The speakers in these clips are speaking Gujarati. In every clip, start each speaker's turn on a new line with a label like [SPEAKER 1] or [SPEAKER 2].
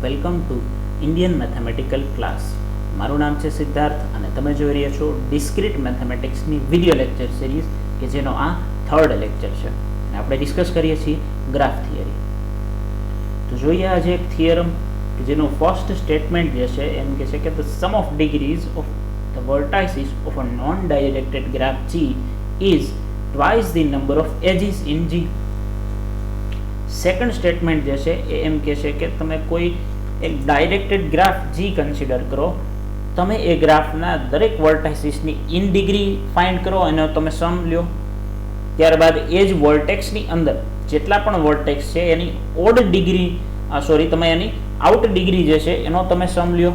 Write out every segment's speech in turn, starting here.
[SPEAKER 1] Welcome to Indian mathematical class. મારું નામ છે સિદ્ધાર્થ અને તમે જોઈ રહ્યા છો ડિસ્ક્રીટ મેથેમેટિક્સની વિડીયો લેક્ચર સિરીઝ કે જેનો આ થર્ડ લેક્ચર છે અને આપણે ડિસ્કસ કરીએ છીએ ગ્રાફ થિયરી. તો જોઈએ આજે એક થિયરમ કે જેનું ફર્સ્ટ સ્ટેટમેન્ટ જે છે એમ કે છે કે the sum of degrees of the vertices of a non directed graph G is twice the number of edges in G. Second statement જે છે એ એમ કહે છે કે તમે કોઈ એક ડાયરેક્ટેડ ગ્રાફ G કન્સિડર કરો, તમે એ ગ્રાફના દરેક વર્ટાઇસીસની ઇન ડિગ્રી ફાઇન્ડ કરો અને તમે સમ લ્યો. ત્યારબાદ એ જ વર્ટેક્સની અંદર જેટલા પણ વર્ટેક્સ છે એની ઓડ ડિગ્રી તમે એની આઉટ ડિગ્રી જે છે એનો તમે સમ લ્યો.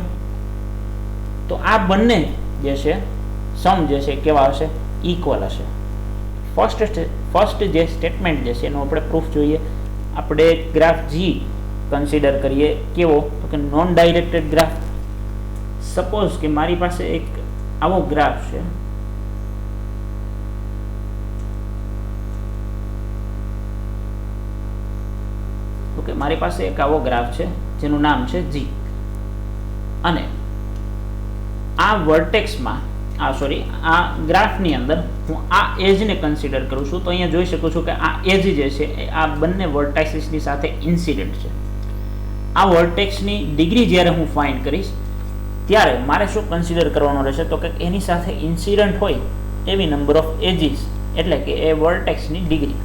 [SPEAKER 1] તો આ બંને જે છે સમ જે છે કેવા હશે? ઇક્વલ હશે. ફર્સ્ટ જે સ્ટેટમેન્ટ જે છે એનું આપણે પ્રૂફ જોઈએ. આપણે ગ્રાફ G કન્સિડર કરીએ કેવો, તો કે નોન ડાયરેક્ટેડ ગ્રાફ. સપોઝ કે મારી પાસે એક આવો ગ્રાફ છે, ઓકે, મારી પાસે એક આવો ગ્રાફ છે જેનું નામ છે G અને આ વર્ટેક્સમાં આ ગ્રાફની અંદર હું આ એજને કન્સિડર કરું છું. તો અહીંયા જોઈ શકું છું કે આ એજ જે છે એ આ બંને વર્ટાઇસીસની સાથે ઇન્સિડન્ટ છે. આ વર્ટેક્સની ડિગ્રી જ્યારે હું ફાઇન્ડ કરીશ ત્યારે મારે શું કન્સિડર કરવાનું રહેશે? તો કે એની સાથે ઇન્સિડન્ટ હોય એવી નંબર ઓફ એજીસ, એટલે કે એ વર્ટેક્સની ડિગ્રી.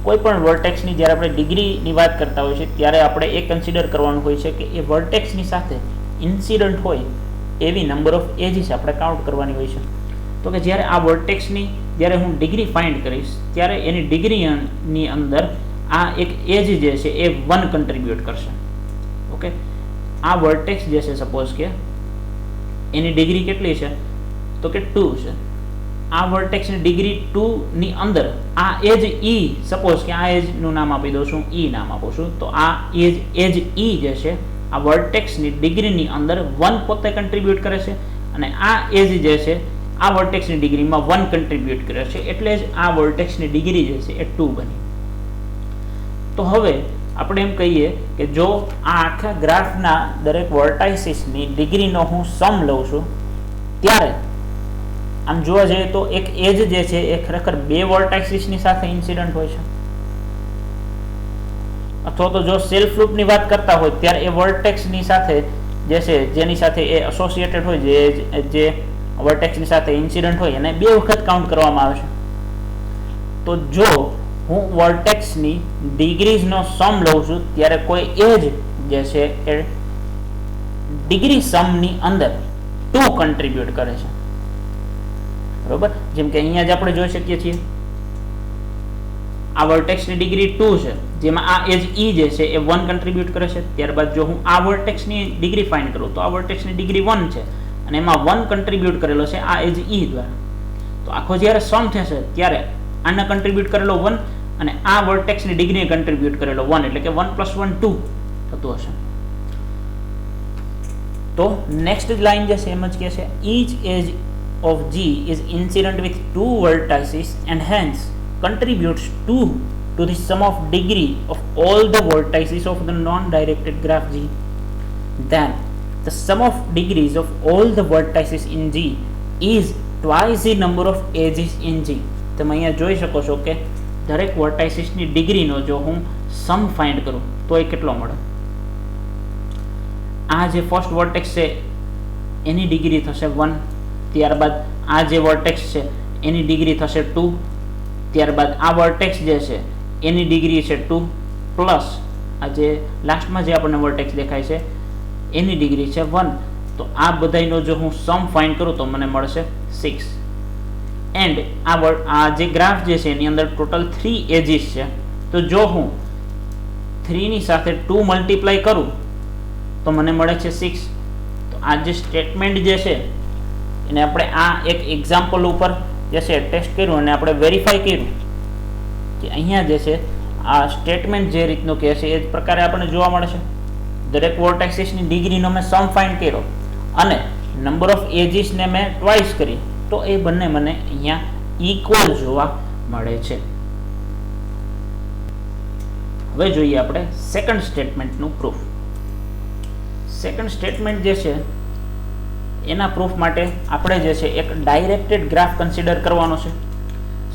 [SPEAKER 1] કોઈ પણ વર્ટેક્સની જ્યારે આપણે ડિગ્રીની વાત કરતા હોઈએ છીએ ત્યારે આપણે એ કન્સિડર કરવાનું હોય છે કે એ વર્ટેક્સની સાથે ઇન્સિડન્ટ હોય એવી નંબર ઓફ એજીસ આપણે કાઉન્ટ કરવાની હોય છે. તો કે જ્યારે આ વર્ટેક્સની જ્યારે હું ડિગ્રી ફાઇન્ડ કરીશ ત્યારે એની ડિગ્રીની અંદર આ એક એજ જે છે એ 1 કન્ટ્રીબ્યુટ કરશે. ઓકે, આ વર્ટેક્સ જે છે સપોઝ કે એની ડિગ્રી કેટલી છે? તો કે 2 છે. આ વર્ટેક્સની ડિગ્રી 2 ની અંદર આ એજ E, સપોઝ કે આ એજનું નામ આપી દઉં છું, E નામ આપું છું, તો આ એજ E જે છે આ વર્ટેક્સની ડિગ્રીની અંદર 1 પોતે કન્ટ્રીબ્યુટ કરે છે અને આ એજ જે છે આ વર્ટેક્સની ડિગ્રીમાં 1 કન્ટ્રીબ્યુટ કરે છે, એટલે જ આ વર્ટેક્સની ડિગ્રી જે છે એ 2 બની. તો હવે આપણે એમ કહીએ કે જો આ આખા ગ્રાફના દરેક વર્ટાઇસીસની ડિગ્રીનો હું સમ લઉં છું ત્યારે આમ જોવા જઈએ તો એક એજ જે છે એ ખરેખર 2 વર્ટાઇસીસની સાથે ઇન્સિડન્ટ હોય છે. અથવા તો જો સેલ્ફ લૂપની વાત કરતા હોય ત્યારે એ વર્ટેક્સની સાથે જે છે જેની સાથે એ એસોસિએટેડ હોય, જે વર્ટેક્સની સાથે ઇન્સિડન્ટ હોય એને 2 વખત કાઉન્ટ કરવામાં આવે છે. તો જો હું વર્ટેક્સની ડિગ્રીઝનો સમ લઉં છું ત્યારે કોઈ એજ જે છે એ ડિગ્રી સમની અંદર 2 કન્ટ્રીબ્યુટ કરે છે. બરોબર, જેમ કે અહીંયા જ આપણે જોઈ શકીએ છીએ આ વર્ટેક્સની ડિગ્રી 2 છે, જેમાં આ એજ E જે છે એ 1 કન્ટ્રીબ્યુટ કરે છે. ત્યારબાદ જો હું આ વર્ટેક્સની ડિગ્રી ફાઇન્ડ કરું તો આ વર્ટેક્સની ડિગ્રી 1 છે અને એમાં 1 કન્ટ્રીબ્યુટ કરેલો છે આ એજ E દ્વારા. તો આખો જ્યારે સમ થશે ત્યારે આને કન્ટ્રીબ્યુટ કરેલો 1 અને આ વર્ટેક્સની ડિગ્રીને કન્ટ્રીબ્યુટ કરેલો 1, એટલે કે 1 + 1 2 થતું હશે. તો નેક્સ્ટ લાઈન જે છે એમ જ કહે છે each edge of G is incident with 2 vertices and hence contributes 2 to the sum of degree of all the vertices of the non-directed graph G. Then the sum of degrees of all the vertices in G is twice the number of edges in G. તમે અહીંયા જોઈ શકો છો કે દરેક વર્ટાઇસીસની ડિગ્રીનો જો હું સમ ફાઇન્ડ કરું તો એ કેટલો મળે? આ જે ફર્સ્ટ વર્ટેક્સ છે એની ડિગ્રી થશે 1, ત્યારબાદ આ જે વર્ટેક્સ છે એની ડિગ્રી થશે 2, ત્યારબાદ આ વર્ટેક્સ જે છે એની ડિગ્રી છે 2 પ્લસ આ જે લાસ્ટમાં જે આપણને વર્ટેક્સ દેખાય છે એની ડિગ્રી છે 1. તો આ બધાનો જો હું સમ ફાઇન્ડ કરું તો મને મળશે 6. એન્ડ આ જે ગ્રાફ જે છે એની અંદર ટોટલ 3 એજીસ છે. તો જો હું 3 ની સાથે 2 મલ્ટીપ્લાય કરું તો મને મળે છે 6. તો આ જે સ્ટેટમેન્ટ જે છે એને આપણે આ એક એક્ઝામ્પલ ઉપર જે છે ટેસ્ટ કર્યું અને આપણે વેરીફાઈ કર્યું કે અહીંયા જે છે આ સ્ટેટમેન્ટ જે રીતનું કહે છે એ જ પ્રકારે આપણને જોવા મળે છે. દરેક વર્ટેક્સીસની ડિગ્રીનો મેં સમ ફાઇન્ડ કર્યો અને નંબર ઓફ એજીસને મેં ટ્વાઇસ કરી, તો એ બંને મને અહીંયા ઇક્વલ જોવા મળે છે. હવે જોઈએ આપણે સેકન્ડ સ્ટેટમેન્ટનું પ્રૂફ. સેકન્ડ સ્ટેટમેન્ટ જે છે એના પ્રૂફ માટે આપણે જે છે એક ડાયરેક્ટેડ ગ્રાફ કન્સિડર કરવાનો છે.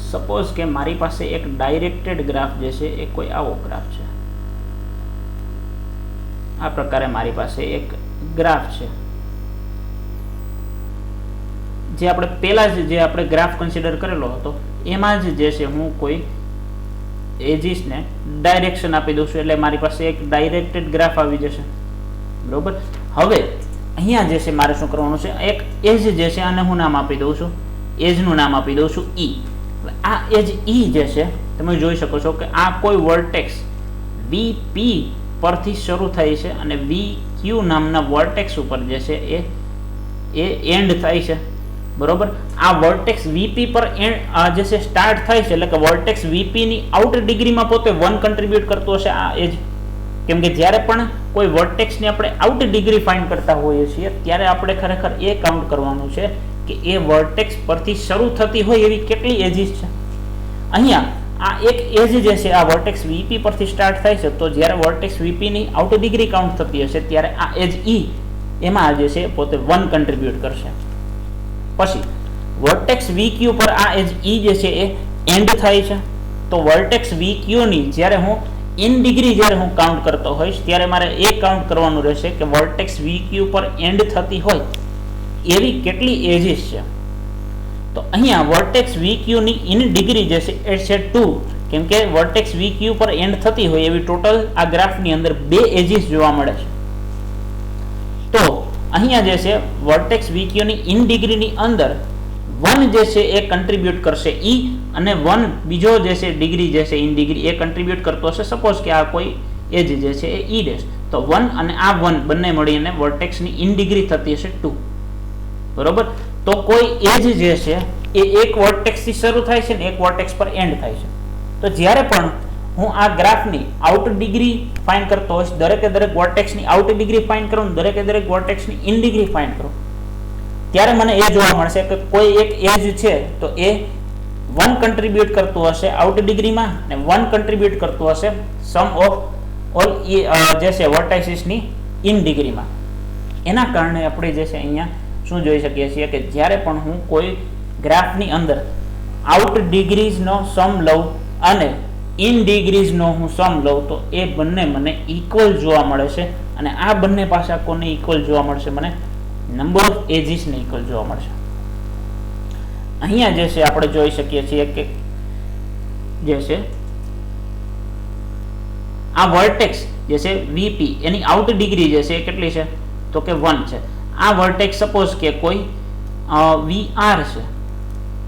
[SPEAKER 1] સપોઝ કે મારી પાસે એક ડાયરેક્ટેડ ગ્રાફ જે છે એ કોઈ આવો ગ્રાફ છે. આ પ્રકારે મારી પાસે એક ગ્રાફ છે. જે આપણે પહેલા જે આપણે ગ્રાફ કન્સિડર કરેલો હતો એમાં જ જે છે હું કોઈ એજીસને ડાયરેક્શન આપી દઉં છું, એટલે મારી પાસે એક ડાયરેક્ટેડ ગ્રાફ આવી જશે. બરોબર. હવે અહીંયા જે છે મારે શું કરવાનું છે, એક એજ જે છે આને હું નામ આપી દઉં છું, એજનું નામ આપી દઉં છું ઈ. આ એજ ઈ જે છે તમે જોઈ શકો છો કે આ કોઈ વર્ટેક્સ વીપી પરથી શરૂ થાય છે અને વીક્યુ નામના વર્ટેક્સ ઉપર જે છે એ એન્ડ થાય છે. બરોબર. આ વર્ટેક્સ વીપી પર જે છે સ્ટાર્ટ થાય છે, એટલે કે વર્ટેક્સ વીપી ની આઉટર ડિગ્રીમાં પોતે 1 કન્ટ્રીબ્યુટ કરતો હશે આ એજ. કેમ કે જ્યારે પણ કોઈ વર્ટેક્સની આપણે આઉટર ડિગ્રી ફાઇન્ડ કરતા હોઈએ છીએ ત્યારે આપણે ખરેખર એ કાઉન્ટ કરવાનું છે કે એ વર્ટેક્સ પરથી શરૂ થતી હોય એવી કેટલી એજીસ છે. અહીંયા આ એક એજ જે છે આ વર્ટેક્સ વીપી પરથી સ્ટાર્ટ થાય છે, તો જ્યારે વર્ટેક્સ વીપી ની આઉટર ડિગ્રી કાઉન્ટ થતી હશે ત્યારે આ એજ ઈ એમાં જે છે પોતે 1 કન્ટ્રીબ્યુટ કરશે. પછી વર્ટેક્સ વીક્યુ પર આ એજ ઈ જે છે એ એન્ડ થાય છે, તો વર્ટેક્સ વીક્યુ ની જ્યારે હું ઇન ડિગ્રી જ્યારે હું કાઉન્ટ કરતો હોઈશ ત્યારે મારે એ કાઉન્ટ કરવાનું રહેશે કે વર્ટેક્સ વીક્યુ પર એન્ડ થતી હોય એવી કેટલી એજીસ છે. તો અહીંયા વર્ટેક્સ વીક્યુ ની ઇન ડિગ્રી જે છે એ છે 2, કેમ કે વર્ટેક્સ વીક્યુ પર એન્ડ થતી હોય એવી ટોટલ આ ગ્રાફની અંદર 2 એજીસ જોવા મળે છે. તો અહીંયા જે છે વર્ટેક્સ વીક્યુ ની ઇન ડિગ્રી ની અંદર 1 જે છે એ કન્ટ્રીબ્યુટ કરશે ઈ, અને 1 બીજો જે છે ડિગ્રી જે છે ઇન ડિગ્રી એ કન્ટ્રીબ્યુટ કરતો હશે. સપોઝ કે આ કોઈ એજ જે છે એ ઈ ડેશ, તો 1 અને આ 1 બંને મળીને વર્ટેક્સ ની ઇન ડિગ્રી થતી હશે 2. બરોબર. તો કોઈ એજ જે છે એ એક વર્ટેક્સ થી શરૂ થાય છે ને એક વર્ટેક્સ પર એન્ડ થાય છે. તો જ્યારે પણ હું આ ગ્રાફની આઉટર ડિગ્રી ફાઇન્ડ કરતો હોઈશ, દરેકે દરેક વર્ટેક્સની આઉટર ડિગ્રી ફાઇન્ડ કરું, દરેકે દરેક વર્ટેક્સની ઇન ડિગ્રી ફાઇન્ડ કરું, ત્યારે મને એ જોવા મળશે કે કોઈ એક એજ છે તો એ 1 કન્ટ્રીબ્યુટ કરતું હશે આઉટર ડિગ્રીમાં ને 1 કન્ટ્રીબ્યુટ કરતું હશે સમ ઓફ ઓલ જે છે વર્ટાઇસીસની ઇન ડિગ્રીમાં. એના કારણે આપણે જે છે અહીંયા શું જોઈ શકીએ છીએ કે જ્યારે પણ હું કોઈ ગ્રાફની અંદર આઉટ ડિગ્રીઝનો સમ લઉં અને ઇન ડિગ્રીઝનો હું સમ લઉં તો એ બંને મને ઇક્વલ જોવા મળે છે, અને આ બંને પાસા કોને ઇક્વલ જોવા મળશે, મને નંબર ઓફ એજીસને ઇક્વલ જોવા મળશે. અહીંયા જે છે આપણે જોઈ શકીએ છીએ કે જે છે આ વર્ટેક્સ જે છે વીપી એની આઉટ ડિગ્રી જે છે એ કેટલી છે તો કે 1 છે. આ વર્ટેક્સ સપોઝ કે કોઈ વીઆર છે,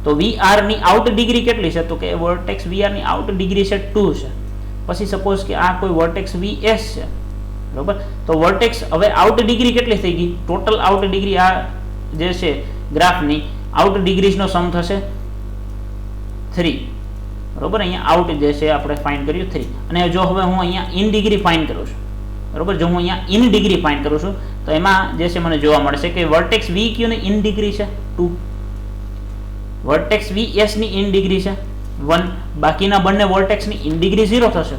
[SPEAKER 1] તો વીઆર ની આઉટ ડિગ્રી કેટલી છે તો કે વર્ટેક્સ વીઆર ની આઉટ ડિગ્રી છે 2 છે. પછી સપોઝ કે આ કોઈ વર્ટેક્સ વીએસ છે. બરોબર. તો વર્ટેક્સ હવે આઉટ ડિગ્રી કેટલી થઈ ગઈ, ટોટલ આઉટ ડિગ્રી આ જે છે ગ્રાફની આઉટ ડિગ્રીઝનો સમ થશે 3. બરોબર. અહીંયા આઉટ જે છે આપણે ફાઇન્ડ કર્યું 3, અને જો હવે હું અહીંયા ઇન ડિગ્રી ફાઇન્ડ કરું છું, બરોબર, જો હું અહીંયા ઇન ડિગ્રી ફાઇન્ડ કરું છું તો એમાં જે છે મને જોવા મળશે કે વર્ટેક્સ વીક્યુ ની ઇન ડિગ્રી છે 2, વર્ટેક્સ વીએસ ની ઇન ડિગ્રી છે 1, બાકીના બંને વર્ટેક્સ ની ઇન ડિગ્રી 0 થશે.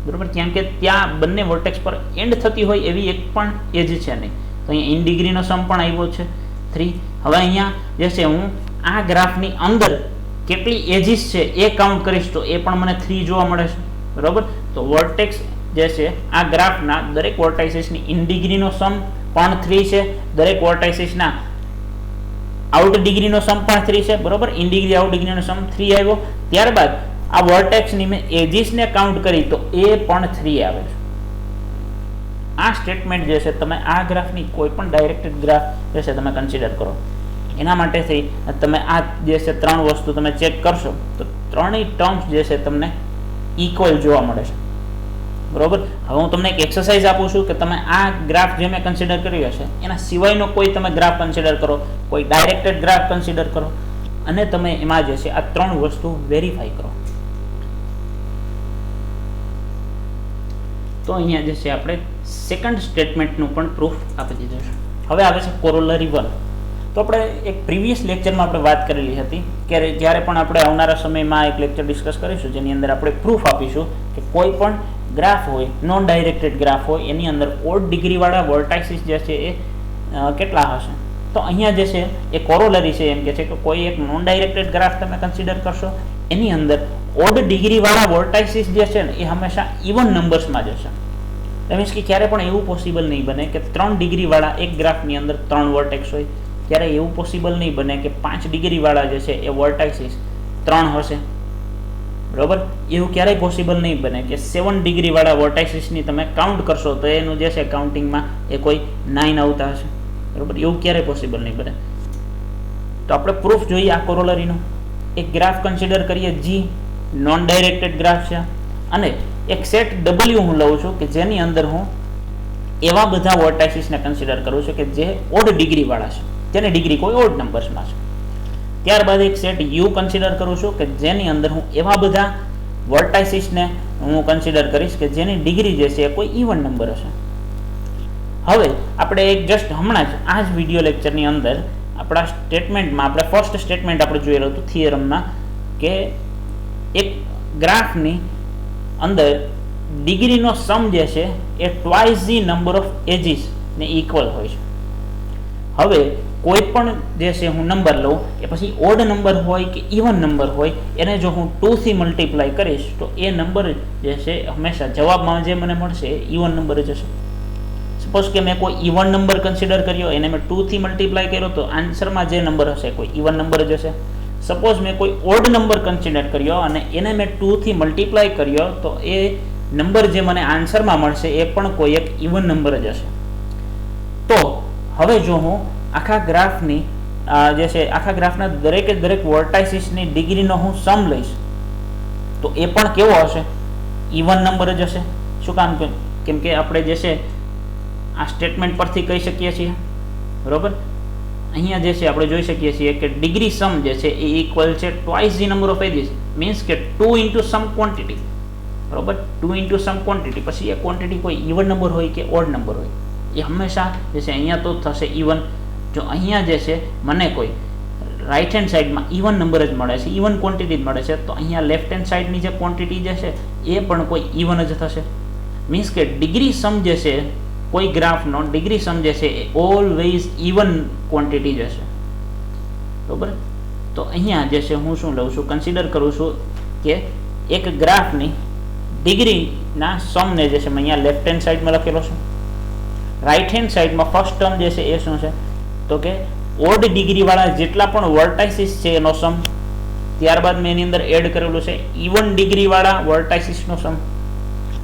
[SPEAKER 1] બરોબર. કેમ કે ત્યાં બંને વર્ટેક્સ પર એન્ડ થતી હોય એવી એક પણ એજ છે નહીં, તો અહીંયા ઇન ડિગ્રીનો સમ પણ આવ્યો છે 3. હવે અહીંયા જે છે હું આ ગ્રાફની અંદર કેટલી એજીસ છે એ કાઉન્ટ કરીશ તો એ પણ મને 3 જોવા મળે છે. બરોબર. તો વર્ટેક્સ જે છે આ ગ્રાફના દરેક વર્ટાઇસીસની ઇન ડિગ્રીનો સમ પણ 3 છે, દરેક વર્ટાઇસીસના આઉટ ડિગ્રીનો સમ પણ 3 છે. બરોબર. ઇન ડિગ્રી આઉટ ડિગ્રીનો સમ 3 આવ્યો. ત્યારબાદ આ વર્ટેક્સની મેં એજીસને કાઉન્ટ કરી તો એ પણ 3 આવે છે. આ સ્ટેટમેન્ટ જે છે તમે આ ગ્રાફની કોઈ પણ ડાયરેક્ટેડ ગ્રાફ જે છે તમે કન્સિડર કરો, એના માટેથી તમે આ જે છે 3 વસ્તુ તમે ચેક કરશો તો ત્રણેય ટર્મ્સ જે છે તમને ઇક્વલ જોવા મળે છે. બરોબર. હવે હું તમને એક એક્સરસાઇઝ આપું છું કે તમે આ ગ્રાફ જે મેં કન્સિડર કર્યો છે એના સિવાયનો કોઈ તમે ગ્રાફ કન્સિડર કરો, કોઈ ડાયરેક્ટેડ ગ્રાફ કન્સિડર કરો, અને તમે એમાં જે છે આ 3 વસ્તુ વેરીફાઈ કરો. તો અહીંયા જે છે આપણે સેકન્ડ સ્ટેટમેન્ટનું પણ પ્રૂફ આપી દીધું છે. હવે આવે છે કોરોલરી 1. તો આપણે એક પ્રીવિયસ લેક્ચરમાં આપણે વાત કરેલી હતી કે જ્યારે પણ આપણે આવનારા સમયમાં એક લેક્ચર ડિસ્કસ કરીશું જેની અંદર આપણે પ્રૂફ આપીશું કે કોઈ પણ ગ્રાફ હોય, નોન ડાયરેક્ટેડ ગ્રાફ હોય, એની અંદર ઓડ ડિગ્રીવાળા વર્ટાઇસિસ જે છે એ કેટલા હશે? તો અહીંયા જે છે એ કોરોલરી છે, એમ કે છે કે કોઈ એક નોન ડાયરેક્ટેડ ગ્રાફ તમે કન્સિડર કરશો, એની અંદર ઓડ ડિગ્રીવાળા વર્ટાઇસિસ જે છે ને એ હંમેશા ઇવન નંબર્સમાં જશે. દેટ મીન્સ કે ક્યારે પણ એવું પોસિબલ નહીં બને કે 3 ડિગ્રીવાળા એક ગ્રાફની અંદર 3 વર્ટેક્સ હોય, ત્યારે એવું પોસિબલ નહીં બને કે 5 ડિગ્રીવાળા જે છે એ વર્ટાઇસિસ 3 હશે. બરાબર, એવું ક્યારેય પોસિબલ નહીં બને કે 7 ડિગ્રીવાળા વર્ટાઇસિસની તમે કાઉન્ટ કરશો તો એનું જે છે કાઉન્ટિંગમાં એ કોઈ 9 આવતા હશે. બરાબર, એવું ક્યારેય પોસિબલ નહીં બને. તો આપણે પ્રૂફ જોઈએ આ કોરોલરીનો. એક ગ્રાફ કન્સિડર કરીએ જી, નોન ડાયરેક્ટેડ ગ્રાફ છે, અને એક સેટ ડબલ્યુ હું લઉં છું કે જેની અંદર હું એવા બધા વર્ટાઇસિસને કન્સિડર કરું છું કે જે ઓડ ડિગ્રીવાળા છે, જેની ડિગ્રી કોઈ ઓડ નંબર્સમાં છે. ત્યારબાદ એક સેટ યુ કન્સિડર કરું છું કે જેની અંદર હું એવા બધા વર્ટાઇસિસને હું કન્સિડર કરીશ કે જેની ડિગ્રી જે છે એ કોઈ ઇવન નંબર હશે. હવે આપણે એક જસ્ટ હમણાં જ આ જ વિડીયો લેક્ચરની અંદર આપણા સ્ટેટમેન્ટમાં આપણે ફર્સ્ટ સ્ટેટમેન્ટ આપણે જોયેલું હતું થિયરમમાં કે એક ગ્રાફની અંદર ડિગ્રીનો સમ જે છે એ twice the number of edges ને ઇક્વલ હોય છે. હવે કોઈ પણ જે છે હું નંબર લઉં એ પછી ઓડ નંબર હોય કે ઇવન નંબર હોય, એને જો હું 2 થી મલ્ટીપ્લાય કરીશ તો એ નંબર જે છે હંમેશા જવાબમાં જે મને મળશે એ ઇવન નંબર જ હશે. સપોઝ કે મેં કોઈ ઇવન નંબર કન્સિડર કર્યો, એને મેં 2 થી મલ્ટીપ્લાય કર્યો તો આન્સરમાં જે નંબર હશે કોઈ ઇવન નંબર જ હશે. સપોઝ મેં કોઈ ઓડ નંબર કન્સિડર કર્યો અને એને મેં 2 થી મલ્ટીપ્લાય કર્યો તો એ નંબર જે મને આન્સરમાં મળશે એ પણ કોઈ એક ઇવન નંબર જ હશે. તો હવે જો હું આખા ગ્રાફની જે છે આખા ગ્રાફના દરેકે દરેક વર્ટાઇસિસની ડિગ્રીનો હું સમ લઈશ તો એ પણ કેવો હશે? ઇવન નંબર જ હશે. શું કામ? કેમ કે આપણે જે છે આ સ્ટેટમેન્ટ પરથી કહી શકીએ છીએ. બરોબર, અહીંયા જે છે આપણે જોઈ શકીએ છીએ કે ડિગ્રી સમ જે છે એ ઇક્વલ છે twice the number of edges, means કે 2 ઇન્ટુ સમ ક્વોન્ટિટી. બરોબર, 2 ઇન્ટુ સમ ક્વોન્ટિટી, પછી એ ક્વોન્ટિટી કોઈ ઇવન નંબર હોય કે ઓડ નંબર હોય, એ હંમેશા જે છે અહીંયા તો થશે ઇવન. જો અહીંયા જે છે મને કોઈ રાઇટ હેન્ડ સાઈડમાં ઇવન નંબર જ મળે છે, ઇવન ક્વોન્ટિટી જ મળે છે, તો અહીંયા લેફ્ટ હેન્ડ સાઈડની જે ક્વોન્ટિટી જે છે એ પણ કોઈ ઇવન જ થશે. મીન્સ કે ડિગ્રી સમ જે છે કોઈ ગ્રાફનો ડિગ્રી સમ જે છે એ ઓલવેઝ ઇવન ક્વોન્ટિટી જ હશે. બરોબર, તો અહીંયા જે છે હું શું લઉં છું, કન્સિડર કરું છું કે એક ગ્રાફની ડિગ્રીના સમને જે છે મેં અહીંયા લેફ્ટ હેન્ડ સાઈડમાં લખેલો છે. રાઇટ હેન્ડ સાઈડમાં ફર્સ્ટ ટર્મ જે છે એ શું છે તો કે ઓડ ડિગ્રીવાળા જેટલા પણ વર્ટાઇસિસ છે એનો સમ. ત્યારબાદ મેં એની અંદર એડ કરેલું છે ઇવન ડિગ્રીવાળા વર્ટાઇસિસનો સમ.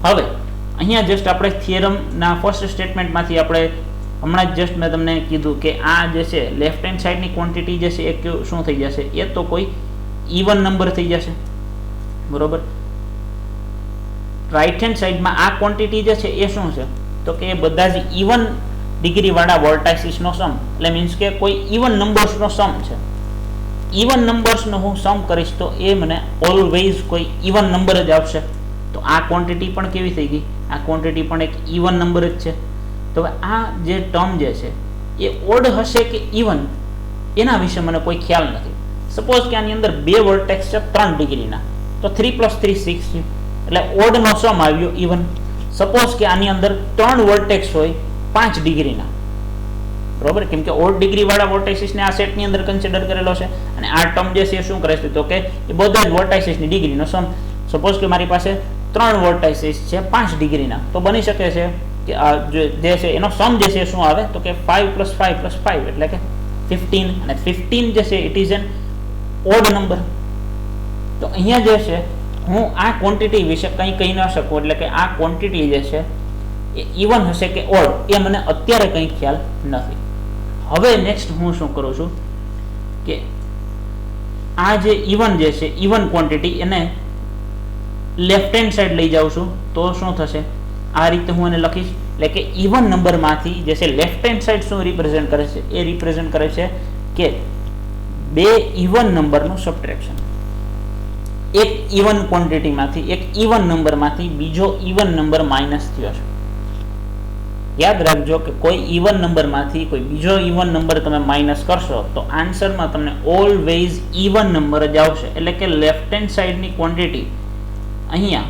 [SPEAKER 1] હવે અહીંયા જસ્ટ આપણે થિયરમના ફર્સ્ટ સ્ટેટમેન્ટમાંથી આપણે હમણાં જ જસ્ટ મેં તમને કીધું કે આ જે છે લેફ્ટ હેન્ડ સાઈડની ક્વોન્ટિટી જે છે એ શું થઈ જશે? એ તો કોઈ ઇવન નંબર થઈ જશે. બરોબર, રાઇટ હેન્ડ સાઈડમાં આ ક્વોન્ટિટી જે છે એ શું છે તો કે એ બધા જ ઇવન ડિગ્રીવાળા વર્ટાઇસિસનો સમ, એટલે મીન્સ કે કોઈ ઇવન નંબર્સનો સમ છે. ઇવન નંબર્સનો હું સમ કરીશ તો એ મને ઓલવેઝ કોઈ ઇવન નંબર જ આવશે. તો આ ક્વોન્ટિટી પણ કેવી થઈ ગઈ? આ ક્વોન્ટિટી પણ એક ઇવન નંબર જ છે. તો હવે આ જે ટર્મ જે છે એ ઓડ હશે કે ઇવન એના વિશે મને કોઈ ખ્યાલ નથી. સપોઝ કે આની અંદર 2 વર્ટેક્સ છે 3 ડિગ્રીના, તો 3 + 3 6 છે, એટલે ઓડનો સમ આવ્યો ઇવન. સપોઝ કે આની અંદર 3 વર્ટેક્સ હોય 5 ડિગ્રીના, બરોબર, કેમ કે ઓડ ડિગ્રીવાળા વર્ટાઇસિસને આ સેટની અંદર કન્સિડર કરેલો છે, અને આ ટર્મ જે છે શું કરે છે તો કે એ બધા જ વર્ટાઇસિસની ડિગ્રીનો સમ. સપોઝ કે મારી પાસે 3 વર્ટાઇસિસ છે 5 ડિગ્રીના, તો બની શકે છે કે આ જે છે એનો સમ જે છે શું આવે તો કે 5 + 5 + 5 એટલે કે 15, અને 15 જે છે it is an odd number. તો અહીંયા જે છે હું આ ક્વોન્ટિટી વિશે કંઈ કહી ન શકું, એટલે કે આ ક્વોન્ટિટી જે છે એ ઇવન હશે કે ઓડ એ મને અત્યારે કંઈ ખ્યાલ નથી. હવે નેક્સ્ટ હું શું કરું છું કે આ જે ઇવન જે છે ઇવન ક્વોન્ટિટી એને લેફ્ટ હેન્ડ સાઈડ લઈ જાઉં છું તો શું થશે? આ રીતે હું એને લખીશ, એટલે કે ઇવન નંબરમાંથી જે છે લેફ્ટ હેન્ડ સાઈડ શું રિપ્રેઝેન્ટ કરે છે? એ રિપ્રેઝેન્ટ કરે છે કે 2 ઇવન નંબરનું સબટ્રેક્શન. એક ઇવન ક્વોન્ટિટીમાંથી એક ઇવન નંબરમાંથી બીજો ઇવન નંબર માઇનસ થયો છે. યાદ રાખજો કે કોઈ ઇવન નંબરમાંથી કોઈ બીજો ઇવન નંબર તમે માઇનસ કરશો તો આન્સરમાં તમને ઓલવેઝ ઇવન નંબર જ આવશે. એટલે કે લેફ્ટ હેન્ડ સાઈડની ક્વોન્ટિટી અહીંયા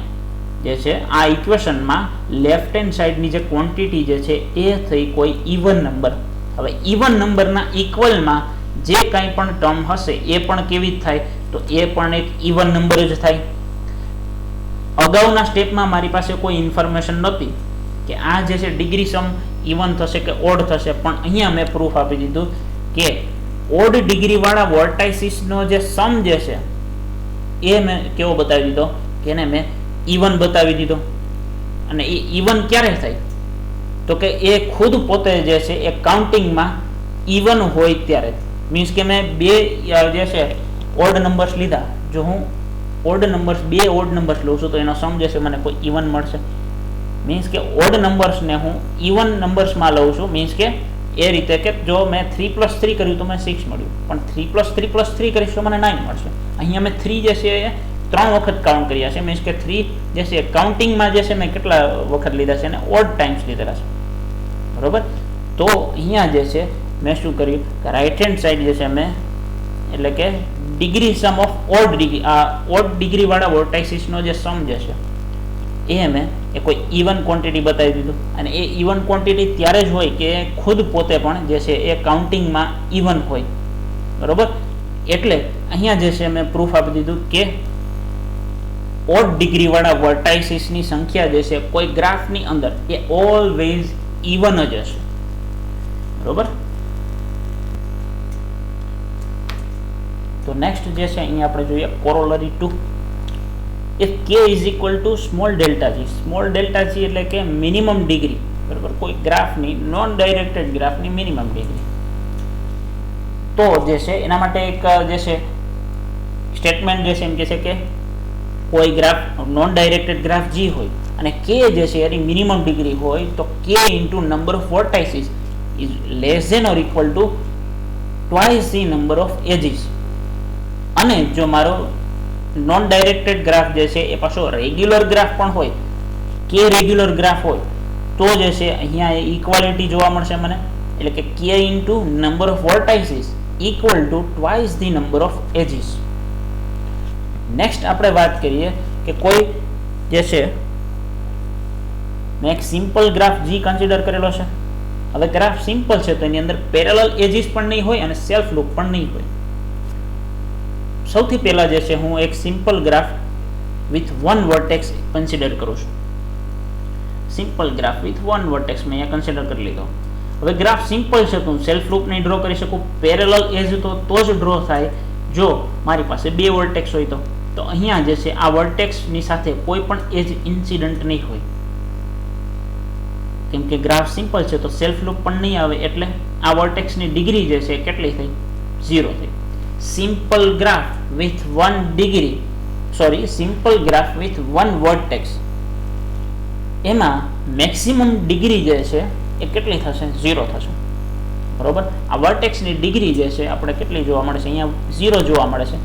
[SPEAKER 1] જે છે આ ઇક્વેશનમાં લેફ્ટ હેન્ડ સાઈડની જે ક્વોન્ટિટી જે છે એ થઈ કોઈ ઇવન નંબર. હવે ઇવન નંબરના ઇક્વલમાં જે કંઈ પણ ટર્મ હશે એ પણ કેવી જ થાય, તો એ પણ એક ઇવન નંબર જ થાય. અગાઉના સ્ટેપમાં મારી પાસે કોઈ ઇન્ફોર્મેશન નહોતી કે આ જે છે ડિગ્રી સમ ઇવન થશે કે ઓડ થશે, પણ અહીંયા મેં પ્રૂફ આપી દીધું કે ઓડ ડિગ્રીવાળા વર્ટાઇસિસનો જે સમ જે છે એ મેં કેવો બતાવી દીધો કે એને મેં ઇવન બતાવી દીધો. અને એ ઇવન ક્યારે થાય, તો કે એ ખુદ પોતે જે છે એ કાઉન્ટિંગમાં ઇવન હોય ત્યારે. મીન્સ કે મેં બે જે છે ઓડ નંબર્સ લીધા, જો હું ઓડ નંબર્સ બે ઓડ નંબર્સ લઉં છું તો એનો સમ જે છે મને કોઈ ઇવન મળશે. મીન્સ કે ઓડ નંબર્સને હું ઇવન નંબર્સમાં લઉં છું. મીન્સ કે એ રીતે કે જો મેં 3+3 કર્યું તો મને 6 મળ્યું, પણ 3+3+3 કરીશ તો મને 9 મળશે. અહીંયા મેં 3 જે છે એ 3 વખત કાઉન્ટ કર્યા છે. મીન્સ કે 3 જે છે કાઉન્ટિંગમાં જે છે મેં કેટલા વખત લીધા છે અને ઓડ ટાઈમ્સ લીધેલા છે, બરોબર. તો અહીંયા જે છે મેં શું કર્યું કે રાઈટ હેન્ડ સાઈડ જે છે મેં એટલે કે degree sum of odd degree, આ ઓડ ડિગ્રીવાળા વર્ટાઇસિસનો જે સમ જે છે એ મેં એ કોઈ ઇવન ક્વોન્ટિટી બતાવી દીધું. અને એ ઇવન ક્વોન્ટિટી ત્યારે જ હોય કે ખુદ પોતે પણ જે છે એ કાઉન્ટિંગમાં ઇવન હોય, બરોબર. એટલે અહીંયા જે છે મેં પ્રૂફ આપી દીધું કે ઓડ ડિગ્રીવાળા વર્ટાઇસિસની સંખ્યા જે છે કોઈ ગ્રાફની અંદર એ ઓલવેઝ ઇવન જ હશે, બરોબર. તો નેક્સ્ટ જે છે અહીંયા આપણે જોઈએ corollary 2. if k is equal to small delta g, small delta g એટલે કે મિનિમમ ડિગ્રી, બરાબર, કોઈ ગ્રાફની નોન ડાયરેક્ટેડ ગ્રાફની મિનિમમ ડિગ્રી. તો જે છે એના માટે એક જે છે સ્ટેટમેન્ટ જે છે એમ કહે છે કે કોઈ graph non directed graph g હોય અને k જે છે એની મિનિમમ ડિગ્રી હોય તો k into number of vertices is less than or equal to twice the number of edges. અને જો મારો નોન ડાયરેક્ટેડ ગ્રાફ જે છે એ પાછો રેગ્યુલર ગ્રાફ પણ હોય, કે રેગ્યુલર ગ્રાફ હોય તો જે છે અહીંયા ઇક્વાલિટી જોવા મળશે મને. એટલે કે k into number of vertices equal to twice the number of edges. Next આપણે વાત કરીએ કે કોઈ જે છે મેં એક સિમ્પલ ગ્રાફ g કન્સિડર કરેલો છે. હવે ગ્રાફ સિમ્પલ છે તો એની અંદર પેરેલલ એજીસ પણ નહીં હોય અને સેલ્ફ લૂપ પણ નહીં હોય. સૌથી પહેલા જે છે હું એક simple graph with one vertex consider કરું છું. Simple graph with one vertex મેં અહીંયા કન્સિડર કરી લીધો. હવે ગ્રાફ સિમ્પલ છે તો હું સેલ્ફ લૂપ નહીં ડ્રો કરી શકું. પેરેલલ એજ તો જ ડ્રો થાય જો મારી પાસે બે વર્ટેક્સ હોય તો અહીંયા જે છે આ વર્ટેક્સની સાથે કોઈ પણ એજ ઇન્સિડન્ટ નહીં હોય. કેમ કે ગ્રાફ સિમ્પલ છે તો સેલ્ફ લૂપ પણ નહીં આવે, એટલે આ વર્ટેક્સની ડિગ્રી જે છે કેટલી થઈ? 0 થઈ. Simple graph with one degree, sorry simple graph with one vertex, એમાં મેક્સિમમ ડિગ્રી જે છે એ કેટલી થશે? 0 થશે, બરોબર. આ વર્ટેક્સની ડિગ્રી જે છે આપણે કેટલી જોવા મળે છે? અહીંયા 0 જોવા મળે છે.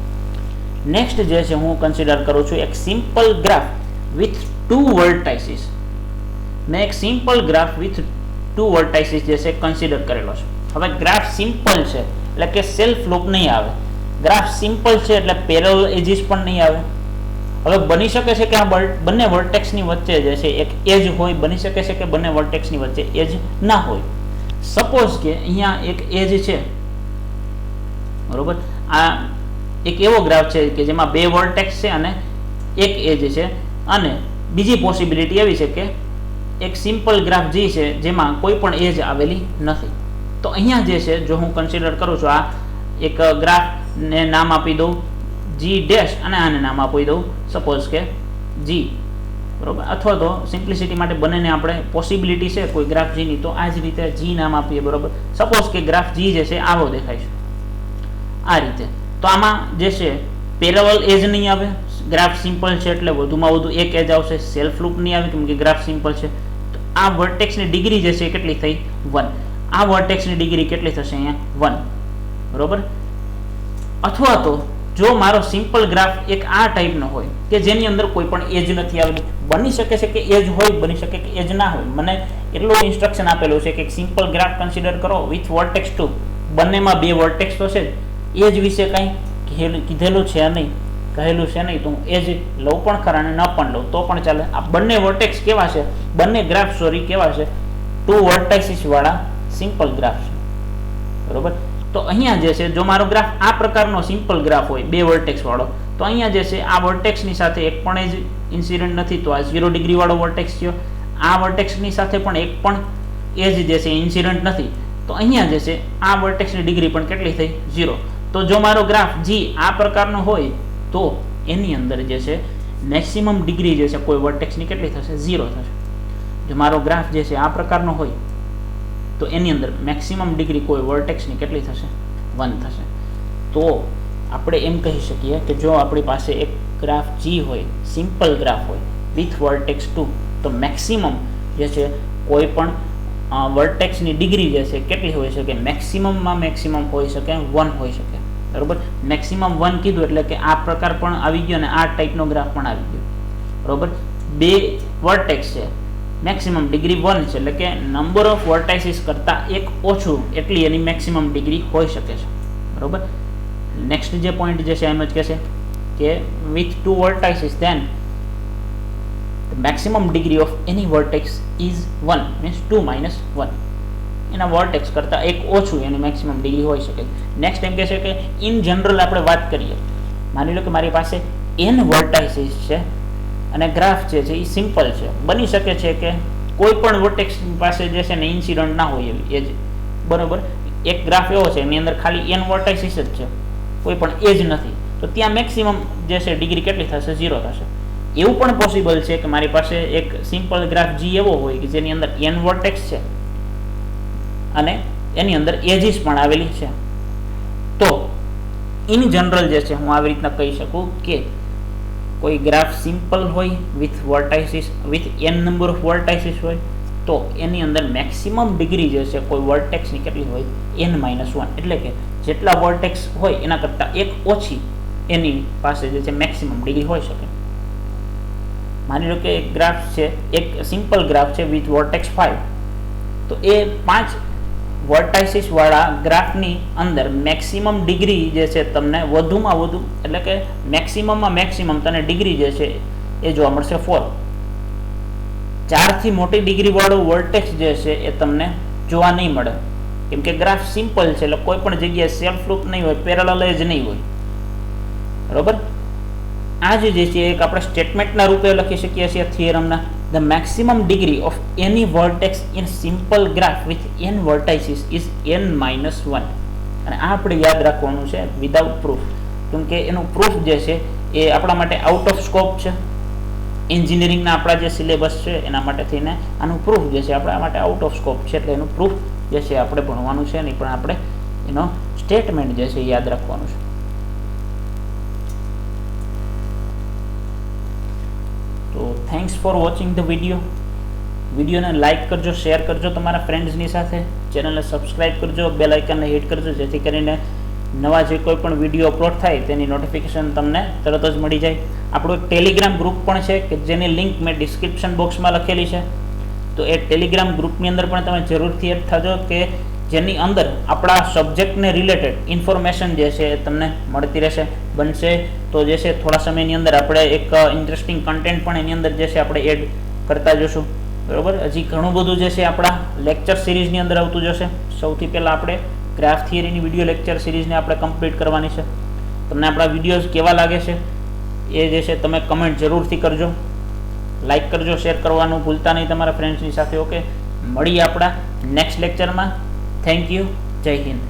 [SPEAKER 1] નેક્સ્ટ જે છે હું કન્સિડર કરું છું એક સિમ્પલ ગ્રાફ વિથ 2 વર્ટાઇસિસ. મેં એક સિમ્પલ ગ્રાફ વિથ 2 વર્ટાઇસિસ જે છે કન્સિડર કરેલો છે. હવે ગ્રાફ સિમ્પલ છે એટલે કે સેલ્ફ લૂપ નહીં આવે. ગ્રાફ સિમ્પલ છે એટલે પેરેલલ એજીસ પણ નહીં આવે. હવે બની શકે છે કે આ બંને વર્ટેક્સની વચ્ચે જે છે એક એજ હોય, બની શકે છે કે બંને વર્ટેક્સની વચ્ચે એજ ના હોય. સપોઝ કે અહીંયા એક એજ છે, બરોબર. આ એક એવો ગ્રાફ છે કે જેમાં બે વર્ટેક્સ છે અને એક એજ છે, અને બીજી પોસિબિલિટી એવી છે કે એક સિમ્પલ ગ્રાફ જે છે જેમાં કોઈ પણ એજ આવેલી નથી. તો અહીંયા જે છે જો હું કન્સિડર કરું છું આ એક ગ્રાફને નામ આપી દઉં g ડેશ અને આને નામ આપી દઉં સપોઝ કે g, બરોબર. અથવા તો સિમ્પ્લિસિટી માટે બંનેને આપણે પોસિબિલિટી છે કોઈ ગ્રાફ g ની તો આ જ રીતે g નામ આપીએ, બરોબર. સપોઝ કે ગ્રાફ g જે છે આવો દેખાય છે આ રીતે, તો આમાં જે છે પેરેલલ એજ નહીં આવે. ગ્રાફ સિમ્પલ છે એટલે વધુમાં વધુ એક એજ આવશે. સેલ્ફ લૂપ નહીં આવે કેમ કે ગ્રાફ સિમ્પલ છે. તો આ વર્ટેક્સની ડિગ્રી જે છે કેટલી થઈ? 1. આ વર્ટેક્સની ડિગ્રી કેટલી થશે? અહીંયા 1, બરોબર. અથવા તો જો મારો સિમ્પલ ગ્રાફ એક આ ટાઈપનો હોય કે જેની અંદર કોઈ પણ એજ નથી આવેલી, બની શકે છે કે એજ હોય, બની શકે કે એજ ના હોય. મને એટલો ઇન્સ્ટ્રક્શન આપેલું છે કે સિમ્પલ ગ્રાફ કન્સિડર કરો વિથ વર્ટેક્સ 2, બંનેમાં બે વર્ટેક્સ તો છે, એજ વિશે કંઈ કીધેલું છે નહીં. કહેલું છે નહીં તો હું એ જ લઉં પણ ખરા અને ન પણ લઉં તો પણ ચાલે. આ બંને વર્ટેક્સ કેવા છે, બંને ગ્રાફ સોરી કેવા છે, 2 વર્ટાઇસીસ વાળા સિમ્પલ ગ્રાફ છે, બરોબર. તો અહીંયા જે છે જો મારો ગ્રાફ આ પ્રકારનો સિમ્પલ ગ્રાફ હોય 2 વર્ટેક્સ વાળો, તો અહીંયા જે છે આ વર્ટેક્સની સાથે એક પણ એજ ઇન્સિડન્ટ નથી, તો આ 0 ડિગ્રી વાળો વર્ટેક્સ થયો. આ વર્ટેક્સની સાથે પણ એક પણ એજ જે છે ઇન્સિડન્ટ નથી, તો અહીંયા જે છે આ વર્ટેક્સની ડિગ્રી પણ કેટલી થઈ 0. તો જો મારો ગ્રાફ G આ પ્રકારનો હોય તો એની અંદર જે છે મેક્સિમમ ડિગ્રી જે છે કોઈ વર્ટેક્સની કેટલી થશે 0 થશે. જો મારો ગ્રાફ જે છે આ પ્રકારનો હોય તો એની અંદર મેક્સિમમ ડિગ્રી કોઈ વર્ટેક્સની કેટલી થશે 1 થશે. તો આપણે એમ કહી શકીએ કે જો આપણી પાસે એક ગ્રાફ G હોય, સિમ્પલ ગ્રાફ હોય વિથ વર્ટેક્સ 2, તો મેક્સિમમ જે છે કોઈ પણ વર્ટેક્સની ડિગ્રી જે છે કેટલી હોઈ શકે, મેક્સિમમમાં મેક્સિમમ હોઈ શકે 1 હોઈ શકે, બરોબર. મેક્સિમમ 1 કીધું એટલે કે આ પ્રકાર પણ આવી ગયો અને આ ટાઈપનો ગ્રાફ પણ આવી ગયો, બરોબર. 2 વર્ટેક્સ છે, મેક્સિમમ ડિગ્રી 1 છે, એટલે કે નંબર ઓફ વર્ટાઇસીસ કરતાં એક ઓછું એટલી એની મેક્સિમમ ડિગ્રી હોઈ શકે છે, બરોબર. નેક્સ્ટ જે પોઈન્ટ જે છે એમ જ કહેશે કે with 2 vertices then the maximum degree of any vertex is 1 means 2 minus 1. એના વર્ટેક્સ કરતાં એક ઓછું એની મેક્સિમમ ડિગ્રી હોઈ શકે. નેક્સ્ટ એમ કહે છે કે ઇન જનરલ આપણે વાત કરીએ, માની લો કે મારી પાસે n વર્ટાઇસીસ છે અને ગ્રાફ જે છે એ સિમ્પલ છે. બની શકે છે કે કોઈ પણ વર્ટેક્સ પાસે જે છે ને ઇન્સિડન્ટ ના હોય એવી એજ, બરોબર. એક ગ્રાફ એવો છે એની અંદર ખાલી n વર્ટાઇસીસ જ છે, કોઈ પણ એજ નથી, તો ત્યાં મેક્સિમમ જે છે ડિગ્રી કેટલી થશે 0 થશે. એવું પણ પોસિબલ છે કે મારી પાસે એક સિમ્પલ ગ્રાફ G એવો હોય કે જેની અંદર n વર્ટેક્સ છે અને એની અંદર એજીસ પણ આવેલી છે. તો ઇન જનરલ જે છે હું આવી રીતના કહી શકું કે કોઈ ગ્રાફ સિમ્પલ હોય with vertices with n number of vertices હોય તો એની અંદર મેક્સિમમ ડિગ્રી જે છે કોઈ વર્ટેક્સની કેટલી હોય n-1, એટલે કે જેટલા વર્ટેક્સ હોય એના કરતાં એક ઓછી એની પાસે જે છે મેક્સિમમ ડિગ્રી હોઈ શકે. માની લો કે એક ગ્રાફ છે, એક સિમ્પલ ગ્રાફ છે વિથ વર્ટેક્સ 5, તો એ 5 વર્ટાઇસીસ વાળા ગ્રાફની અંદર મેક્સિમમ ડિગ્રી જે છે તમને વધુમાં વધુ એટલે કે મેક્સિમમમાં મેક્સિમમ તને ડિગ્રી જે છે એ જોવા મળશે 4. 4 થી મોટી ડિગ્રી વાળો વર્ટેક્સ જે છે એ તમને જોવા નહીં મળે, કેમ કે ગ્રાફ સિમ્પલ છે એટલે કોઈ પણ જગ્યાએ સેલ્ફ લૂપ નહીં હોય, પેરેલલ જ નહીં હોય, બરોબર. આ જે છે એક આપણે સ્ટેટમેન્ટના રૂપે લખી શકીએ છીએ થિયરમના, the maximum degree of any vertex in simple graph with n vertices is n-1. અને આ આપણે યાદ રાખવાનું છે વિધાઉટ પ્રૂફ, કેમ કે એનું પ્રૂફ જે છે એ આપણા માટે આઉટ ઓફ સ્કોપ છે. એન્જિનિયરિંગના આપણા જે સિલેબસ છે એના માટે થઈને આનું પ્રૂફ જે છે આપણા માટે આઉટ ઓફ સ્કોપ છે, એટલે એનું પ્રૂફ જે છે આપણે ભણવાનું છે નહીં, પણ આપણે એનો સ્ટેટમેન્ટ જે છે એ યાદ રાખવાનું છે. તો થેન્ક્સ ફોર વોચિંગ ધ વિડીયોને લાઇક કરજો, શેર કરજો તમારા ફ્રેન્ડ્સની સાથે, ચેનલને સબસ્ક્રાઇબ કરજો, બેલ આઇકનને હિટ કરજો, જેથી કરીને નવા જે કોઈ પણ વિડીયો અપલોડ થાય તેની નોટિફિકેશન તમને તરત જ મળી જાય. આપણું એક ટેલિગ્રામ ગ્રુપ પણ છે કે જેની લિંક મેં ડિસ્ક્રિપ્શન બોક્સમાં લખેલી છે, તો એ ટેલિગ્રામ ગ્રુપની અંદર પણ તમે જરૂરથી એડ થજો કે જેની અંદર આપણા સબ્જેક્ટને રિલેટેડ ઇન્ફોર્મેશન જે છે એ તમને મળતી રહેશે. બનશે તો જે છે થોડા સમયની અંદર આપણે એક ઇન્ટરેસ્ટિંગ કન્ટેન્ટ પણ એની અંદર જે છે આપણે એડ કરતા જશું, બરાબર. હજી ઘણું બધું જે છે આપણા લેક્ચર સિરીઝની અંદર આવતું જશે. સૌથી પહેલાં આપણે ગ્રાફ થિયરીની વિડીયો લેક્ચર સિરીઝને આપણે કમ્પ્લીટ કરવાની છે. તમને આપણા વિડીયોઝ કેવા લાગે છે એ જે છે તમે કમેન્ટ જરૂરથી કરજો, લાઇક કરજો, શેર કરવાનું ભૂલતા નહીં તમારા ફ્રેન્ડ્સની સાથે. ઓકે, મળીએ આપણા નેક્સ્ટ લેક્ચરમાં. Thank you. જય હિન્દ.